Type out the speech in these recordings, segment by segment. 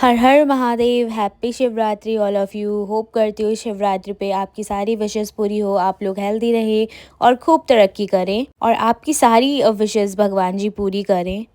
Her her Mahadev. Happy Shivratri all of you. Hope करती हूँ शिवरात्रि पे आपकी सारी विशेज़ पूरी हो, आप लोग हेल्दी रहें और खूब तरक्की करें और आपकी सारी विशेज़ भगवान जी पूरी करें।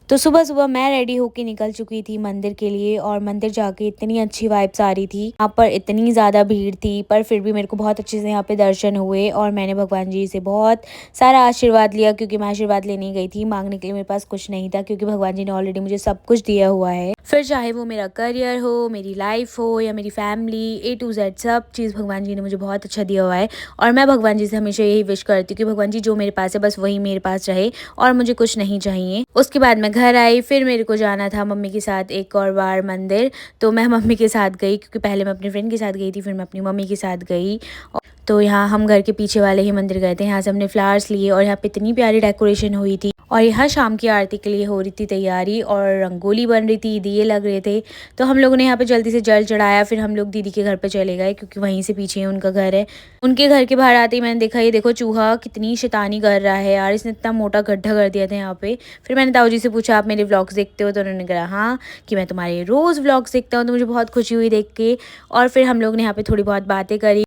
तो सुबह-सुबह मैं रेडी होके निकल चुकी थी मंदिर के लिए और मंदिर जाके इतनी अच्छी वाइब्स आ रही थी। यहाँ पर इतनी ज़्यादा भीड़ थी पर फिर भी मेरे को बहुत अच्छे से यहाँ पे दर्शन हुए और मैंने भगवान जी से बहुत सारा आशीर्वाद लिया, क्योंकि मैं आशीर्वाद लेने ही गई थी, माँगने के लिए मेरे पास कुछ नहीं था, क्योंकि भगवान जी ने ऑलरेडी मुझे सब कुछ दिया हुआ है। फिर चाहे वो मेरा करियर हो, मेरी लाइफ हो या मेरी फैमिली, ए टू ज़ेड सब चीज़ भगवान जी ने मुझे बहुत अच्छा दिया हुआ है। और मैं भगवान जी से हमेशा यही विश करती हूँ कि भगवान जी जो मेरे पास है बस वही मेरे पास रहे और मुझे कुछ नहीं चाहिए। उसके बाद मैं घर आई, फिर मेरे को जाना था मम्मी के साथ एक और बार मंदिर, तो मैं मम्मी के साथ गई, क्योंकि पहले मैं अपनी फ्रेंड के साथ गई थी, फिर मैं अपनी मम्मी के साथ गई। तो यहाँ हम घर के पीछे वाले ही मंदिर गए थे। यहाँ से हमने फ्लावर्स लिए और यहाँ पे इतनी प्यारी डेकोरेशन हुई थी और यहाँ शाम की आरती के लिए हो रही थी तैयारी और रंगोली बन रही थी, दिए लग रहे थे। तो हम लोगों ने यहाँ पे जल्दी से जल चढ़ाया, फिर हम लोग दीदी के घर पे चले गए, क्योंकि वहीं से पीछे ही उनका घर है। उनके घर के बाहर आते ही मैंने देखा, ये देखो चूहा कितनी शैतानी कर रहा है यार, इसने इतना मोटा गड्ढा कर दिया था यहाँ पे। फिर मैंने ताऊ जी से पूछा, आप मेरे व्लॉग्स देखते हो? तो उन्होंने कहा हाँ, कि मैं तुम्हारे रोज़ व्लॉग्स देखता हूँ। तो मुझे बहुत खुशी हुई देख के और फिर हम लोग ने यहाँ पे थोड़ी बहुत बातें करी।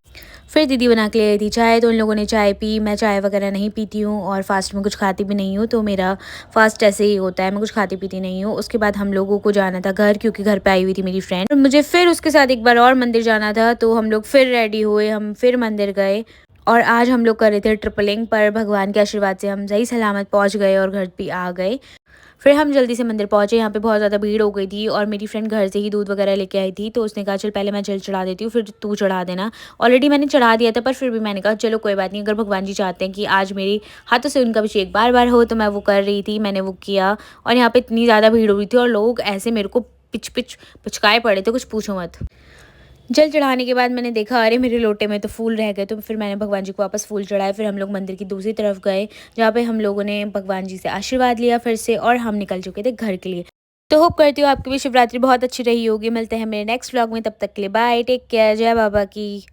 फिर दीदी बना के ले आई थी चाय, तो उन लोगों ने चाय पी। मैं चाय वगैरह नहीं पीती हूँ और फास्ट में कुछ खाती भी नहीं हूँ, तो मेरा फास्ट ऐसे ही होता है, मैं कुछ खाती पीती नहीं हूँ। उसके बाद हम लोगों को जाना था घर, क्योंकि घर पे आई हुई थी मेरी फ्रेंड, मुझे फिर उसके साथ एक बार और मंदिर जाना था। तो हम लोग फिर रेडी हुए, हम फिर मंदिर गए और आज हम लोग कर रहे थे ट्रिपलिंग, पर भगवान के आशीर्वाद से हम सही सलामत पहुँच गए और घर भी आ गए। फिर हम जल्दी से मंदिर पहुँचे। यहाँ पे बहुत ज़्यादा भीड़ हो गई थी और मेरी फ्रेंड घर से ही दूध वगैरह लेके आई थी, तो उसने कहा चल पहले मैं जल चढ़ा देती हूँ, फिर तू चढ़ा देना। ऑलरेडी मैंने चढ़ा दिया था, पर फिर भी मैंने कहा चलो कोई बात नहीं, अगर भगवान जी चाहते हैं कि आज मेरे हाथों से उनका अभिषेक बार-बार हो, तो मैं वो कर रही थी, मैंने वो किया। और यहाँ पे इतनी ज़्यादा भीड़ हो रही थी और लोग ऐसे मेरे को पिचकाए पड़े थे, कुछ पूछो मत। जल चढ़ाने के बाद मैंने देखा, अरे मेरे लोटे में तो फूल रह गए, तो फिर मैंने भगवान जी को वापस फूल चढ़ाए। फिर हम लोग मंदिर की दूसरी तरफ गए, जहाँ पे हम लोगों ने भगवान जी से आशीर्वाद लिया फिर से, और हम निकल चुके थे घर के लिए। तो होप करती हूँ आपकी भी शिवरात्रि बहुत अच्छी रही होगी। मिलते हैं मेरे नेक्स्ट व्लॉग में, तब तक के लिए बाय, टेक केयर, जय बाबा की।